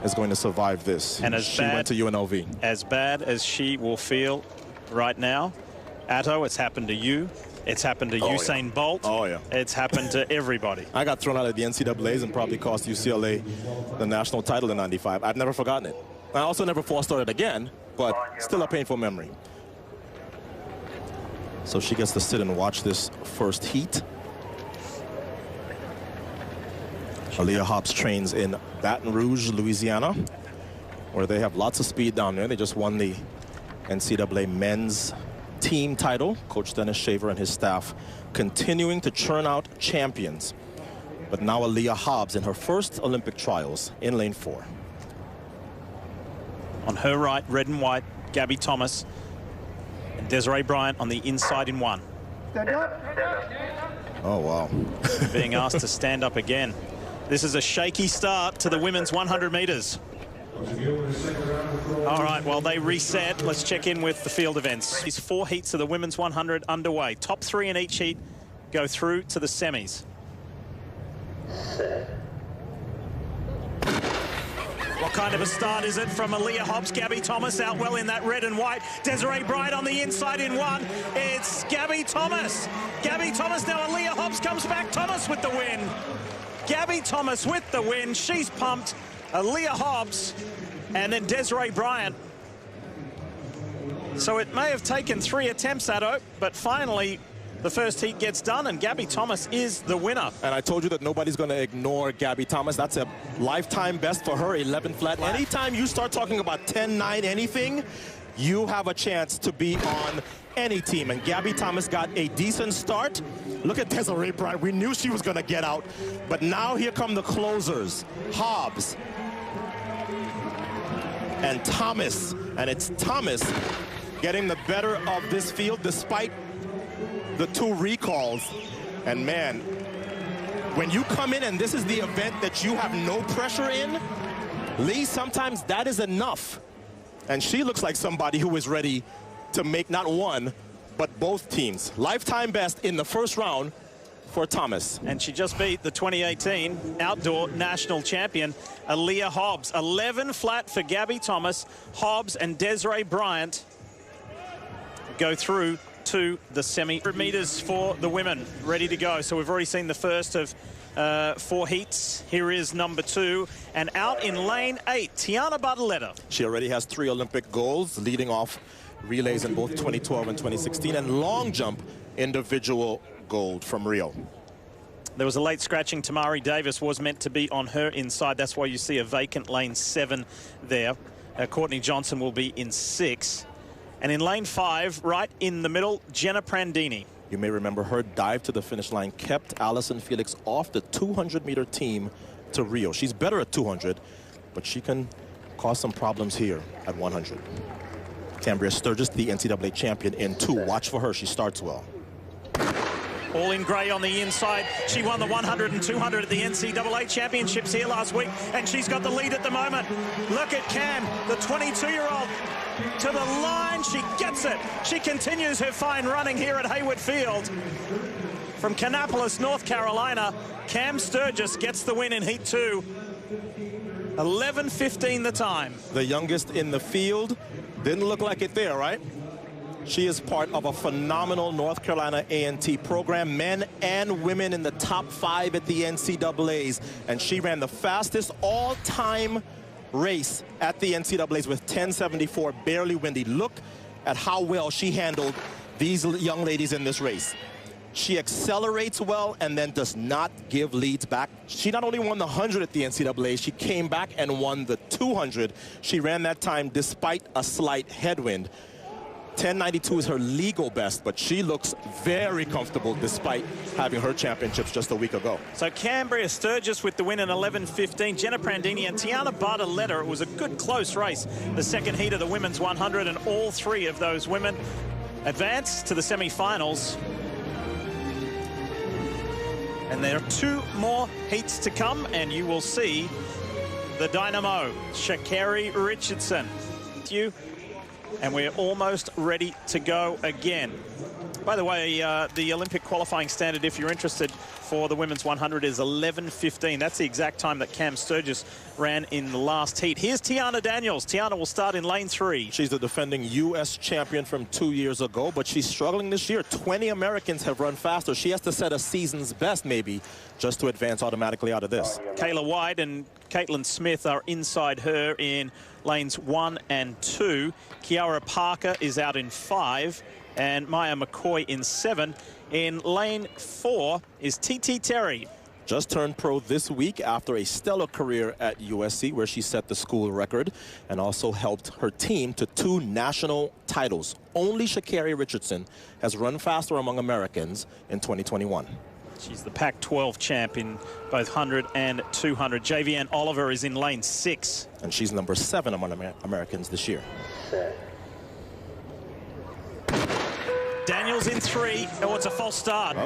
is going to survive this. And she went to UNLV. As bad as she will feel right now, Atto, it's happened to you. It's happened to Usain Bolt. Oh, yeah. It's happened to everybody. I got thrown out of the NCAAs and probably cost UCLA the national title in '95. I've never forgotten it. I also never false started again, but still a painful memory. So she gets to sit and watch this first heat. Aaliyah Hobbs trains in Baton Rouge, Louisiana, where they have lots of speed down there. They just won the NCAA men's team title. Coach Dennis Shaver and his staff continuing to churn out champions. But now Aaliyah Hobbs in her first Olympic trials in lane 4. On her right, red and white, Gabby Thomas and Desiree Bryant on the inside in 1. Oh, wow. Being asked to stand up again. This is a shaky start to the women's 100 meters. All right, while they reset, let's check in with the field events. These 4 heats of the women's 100 underway. Top 3 in each heat go through to the semis. What kind of a start is it from Aaliyah Hobbs? Gabby Thomas out well in that red and white. Desiree Bryant on the inside in 1. It's Gabby Thomas. Gabby Thomas now. Aaliyah Hobbs comes back. Thomas with the win. Gabby Thomas with the win. She's pumped. Aaliyah Hobbs and then Desiree Bryant. So it may have taken 3 attempts at it, but finally the first heat gets done and Gabby Thomas is the winner. And I told you that nobody's going to ignore Gabby Thomas. That's a lifetime best for her, 11 flat. Anytime you start talking about 10-9 anything, you have a chance to be on any team. And Gabby Thomas got a decent start. Look at Desiree Bryant. We knew she was going to get out. But now here come the closers. Hobbs and Thomas. And it's Thomas getting the better of this field despite the 2 recalls. And man, when you come in and this is the event that you have no pressure in, Lee, sometimes that is enough. And she looks like somebody who is ready to make not one, but both teams. Lifetime best in the first round for Thomas. And she just beat the 2018 outdoor national champion, Aaliyah Hobbs. 11 flat for Gabby Thomas. Hobbs and Desiree Bryant go through to the semi. 100 meters for the women, ready to go. So we've already seen the first of 4 heats. Here is number 2. And out in lane 8, Tiana Bartoletta. She already has 3 Olympic golds, leading off relays in both 2012 and 2016, and long jump individual gold from Rio. There was a late scratching. Tamari Davis was meant to be on her inside. That's why you see a vacant lane 7 there. Courtney Johnson will be in 6. And in lane 5, right in the middle, Jenna Prandini. You may remember her dive to the finish line kept Allison Felix off the 200-meter team to Rio. She's better at 200, but she can cause some problems here at 100. Cambria Sturgis, the NCAA champion in 2. Watch for her. She starts well. All in grey on the inside. She won the 100 and 200 at the NCAA championships here last week, and she's got the lead at the moment. Look at Cam, the 22-year-old, to the line. She gets it. She continues her fine running here at Hayward Field. From Kannapolis, North Carolina, Cam Sturgis gets the win in Heat 2. 11:15 the time. The youngest in the field. Didn't look like it there, right? She is part of a phenomenal North Carolina A&T program, men and women in the top 5 at the NCAAs. And she ran the fastest all-time race at the NCAAs with 10:74, barely windy. Look at how well she handled these young ladies in this race. She accelerates well and then does not give leads back. She not only won the 100 at the NCAA, she came back and won the 200. She ran that time despite a slight headwind. 10:92 is her legal best, but she looks very comfortable despite having her championships just a week ago. So Cambria Sturgis with the win in 11:15. Jenna Prandini and Tiana Bartoletta. It was a good close race. The second heat of the women's 100, and all 3 of those women advance to the semi-finals. And there are 2 more heats to come, and you will see the Dynamo, Sha'Carri Richardson. And we're almost ready to go again. By the way, the Olympic qualifying standard, if you're interested, for the women's 100 is 11:15. That's the exact time that Cam Sturgis ran in the last heat. Here's Tiana Daniels. Tiana will start in lane 3. She's the defending U.S. champion from 2 years ago, but she's struggling this year. 20 Americans have run faster. She has to set a season's best, maybe, just to advance automatically out of this. Kayla White and Caitlin Smith are inside her in lanes 1 and 2. Kiara Parker is out in 5. And Maya McCoy in 7. In lane 4 is TT Terry. Just turned pro this week after a stellar career at USC, where she set the school record and also helped her team to 2 national titles. Only Sha'Carri Richardson has run faster among Americans in 2021. She's the Pac-12 champ in both 100 and 200. JVN Oliver is in lane 6. And she's number 7 among Americans this year. Daniels in 3. Oh, it's a false start.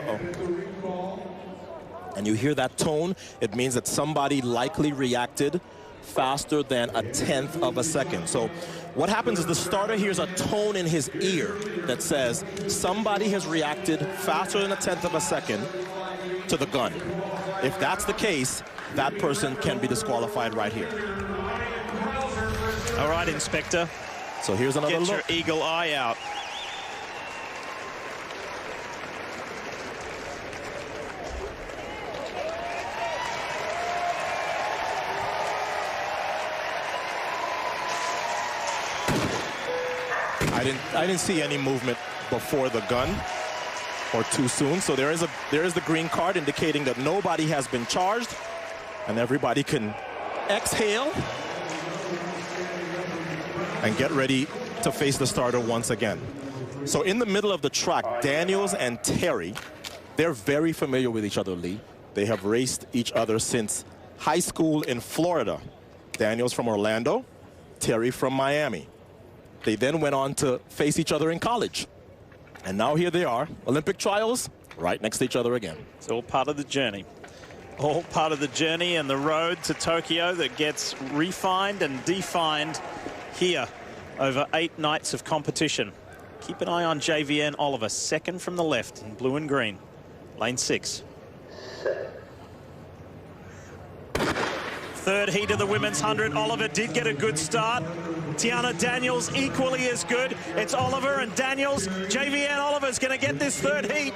And you hear that tone, it means that somebody likely reacted faster than a 1/10 of a second. So what happens is the starter hears a tone in his ear that says somebody has reacted faster than a 1/10 of a second to the gun. If that's the case, that person can be disqualified right here. All right, Inspector. So here's another look. Get your eagle eye out. I didn't see any movement before the gun or too soon. So there is the green card indicating that nobody has been charged, and everybody can exhale and get ready to face the starter once again. So in the middle of the track, Daniels and Terry, they're very familiar with each other, Lee. They have raced each other since high school in Florida. Daniels from Orlando, Terry from Miami. They then went on to face each other in college. And now here they are, Olympic trials, right next to each other again. It's all part of the journey. All part of the journey and the road to Tokyo that gets refined and defined here over 8 nights of competition. Keep an eye on JVN Oliver, second from the left in blue and green. Lane 6. Third heat of the women's 100. Oliver did get a good start. Tiana Daniels equally as good. It's Oliver and Daniels. JVN Oliver's going to get this third heat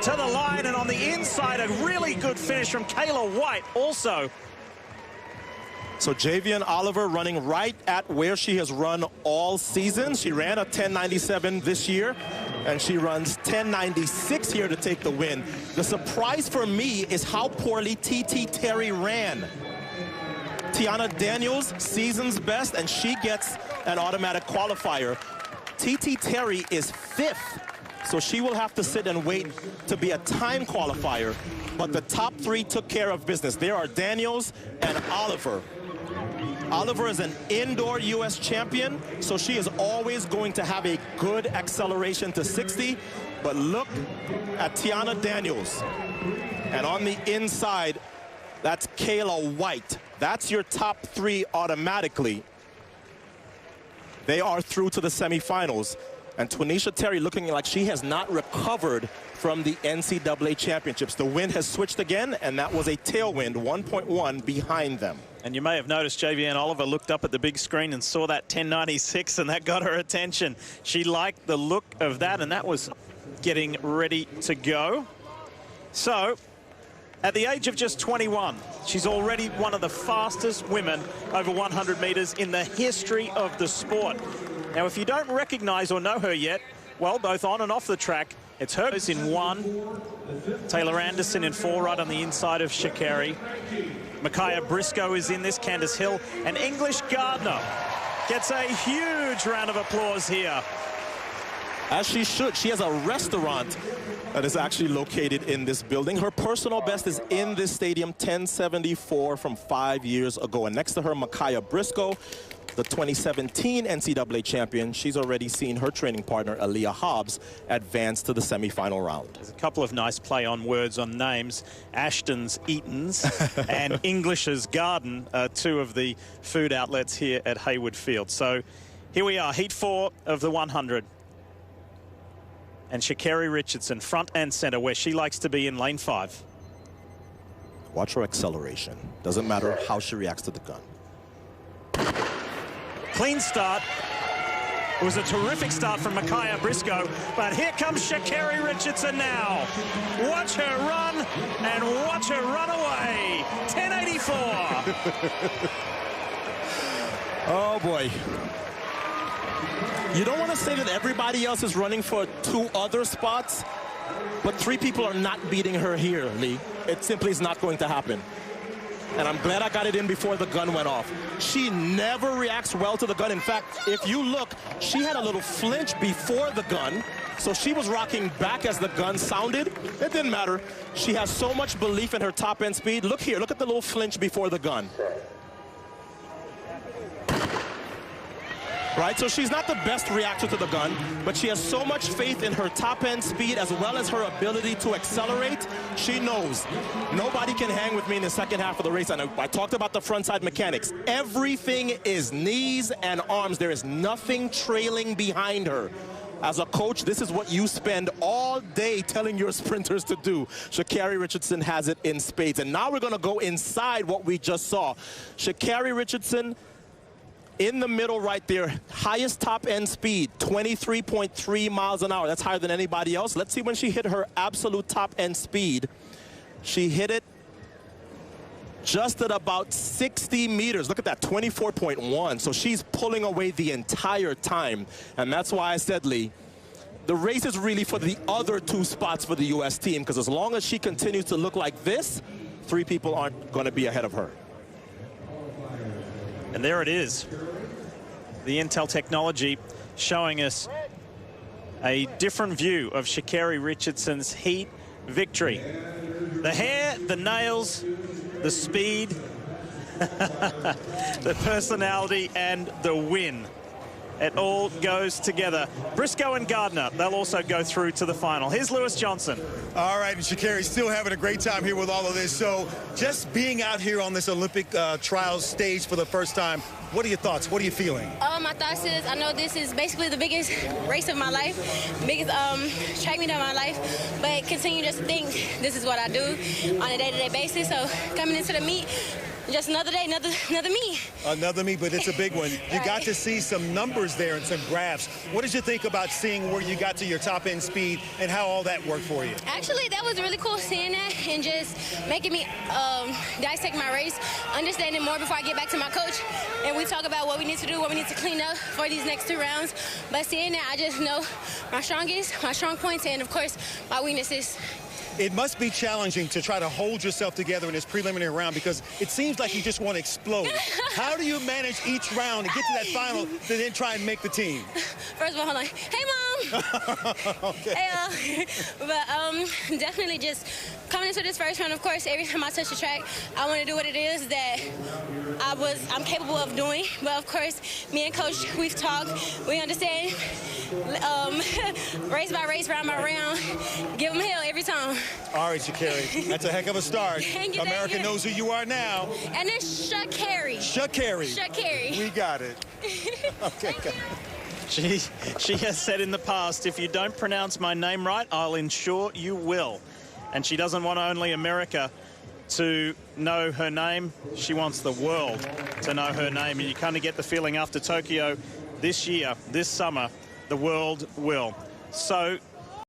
to the line, and on the inside a really good finish from Kayla White also. So JVN Oliver running right at where she has run all season. She ran a 10.97 this year, and she runs 10.96 here to take the win. The surprise for me is how poorly TT Terry ran. Tiana Daniels, season's best, and she gets an automatic qualifier. TT Terry is 5th, so she will have to sit and wait to be a time qualifier. But the top 3 took care of business. There are Daniels and Oliver. Oliver is an indoor U.S. champion, so she is always going to have a good acceleration to 60. But look at Tiana Daniels. And on the inside, that's Kayla White. That's your top 3 automatically. They are through to the semifinals. And Twanisha Terry looking like she has not recovered from the NCAA championships. The wind has switched again, and that was a tailwind, 1.1 behind them. And you may have noticed JVN Oliver looked up at the big screen and saw that 10.96, and that got her attention. She liked the look of that, and that was getting ready to go. So, at the age of just 21, she's already one of the fastest women over 100 meters in the history of the sport. Now, if you don't recognize or know her yet, well, both on and off the track, it's her in 1, Taylor Anderson in 4, right on the inside of Sha'Carri. Micaiah Briscoe is in this, Candace Hill, and English Gardner gets a huge round of applause here. As she should. She has a restaurant that is actually located in this building. Her personal best is in this stadium, 10.74 from 5 years ago. And next to her, Micaiah Briscoe, the 2017 NCAA champion. She's already seen her training partner, Aaliyah Hobbs, advance to the semifinal round. There's a couple of nice play on words on names. Ashton's Eaton's and English's Garden, 2 of the food outlets here at Hayward Field. So here we are, heat 4 of the 100. And Sha'Carri Richardson, front and center, where she likes to be in lane 5. Watch her acceleration. Doesn't matter how she reacts to the gun. Clean start. It was a terrific start from Micaiah Briscoe, but here comes Sha'Carri Richardson now. Watch her run and watch her run away. 1084. Oh, boy. You don't want to say that everybody else is running for 2 other spots, but 3 people are not beating her here, Lee. It simply is not going to happen. And I'm glad I got it in before the gun went off. She never reacts well to the gun. In fact, if you look, she had a little flinch before the gun, so she was rocking back as the gun sounded. It didn't matter. She has so much belief in her top-end speed. Look here, look at the little flinch before the gun. Right, so she's not the best reactor to the gun, but she has so much faith in her top-end speed as well as her ability to accelerate. She knows nobody can hang with me in the second half of the race. And I talked about the frontside mechanics. Everything is knees and arms. There is nothing trailing behind her. As a coach, this is what you spend all day telling your sprinters to do. Sha'Carri Richardson has it in spades. And now we're going to go inside what we just saw. Sha'Carri Richardson, in the middle right there, highest top-end speed, 23.3 miles an hour. That's higher than anybody else. Let's see when she hit her absolute top-end speed. She hit it just at about 60 meters. Look at that, 24.1. So she's pulling away the entire time. And that's why I said, Lee, the race is really for the other 2 spots for the U.S. team, because as long as she continues to look like this, 3 people aren't going to be ahead of her. And there it is. The Intel technology showing us a different view of Sha'Carri Richardson's heat victory. The hair, the nails, the speed, the personality, and the win. It all goes together. Briscoe and Gardner, they'll also go through to the final. Here's Lewis Johnson. All right, and Sha'Carri's still having a great time here with all of this. So just being out here on this Olympic trials stage for the first time, what are your thoughts? What are you feeling? My thoughts is, I know this is basically the biggest race of my life, biggest track meet of my life, but continue just to think this is what I do on a day-to-day basis. So coming into the meet, just another day, another meet. Another meet, but it's a big one. You got to see some numbers there and some graphs. What did you think about seeing where you got to your top-end speed and how all that worked for you? Actually, that was really cool seeing that and just making me dissect my race, understanding more before I get back to my coach. And we talk about what we need to do, what we need to clean up for these next 2 rounds. But seeing that, I just know my strong points, and, of course, my weaknesses. It must be challenging to try to hold yourself together in this preliminary round because it seems like you just want to explode. How do you manage each round to get to that final to then try and make the team? First of all, hold on. Hey, Mom! Okay. Hey, but definitely just coming into this first round, of course, every time I touch the track, I want to do what it is that I'm capable of doing. But, of course, me and Coach, we've talked. We understand race by race, round by round, give them hell every time. All right, Sha'Carri, that's a heck of a start. Thank you, America knows who you are now. And it's Sha'Carri. Sha'Carri. Sha'Carri. We got it. Okay. She has said in the past, if you don't pronounce my name right, I'll ensure you will. And she doesn't want only America to know her name. She wants the world to know her name. And you kind of get the feeling after Tokyo this year, this summer, the world will. So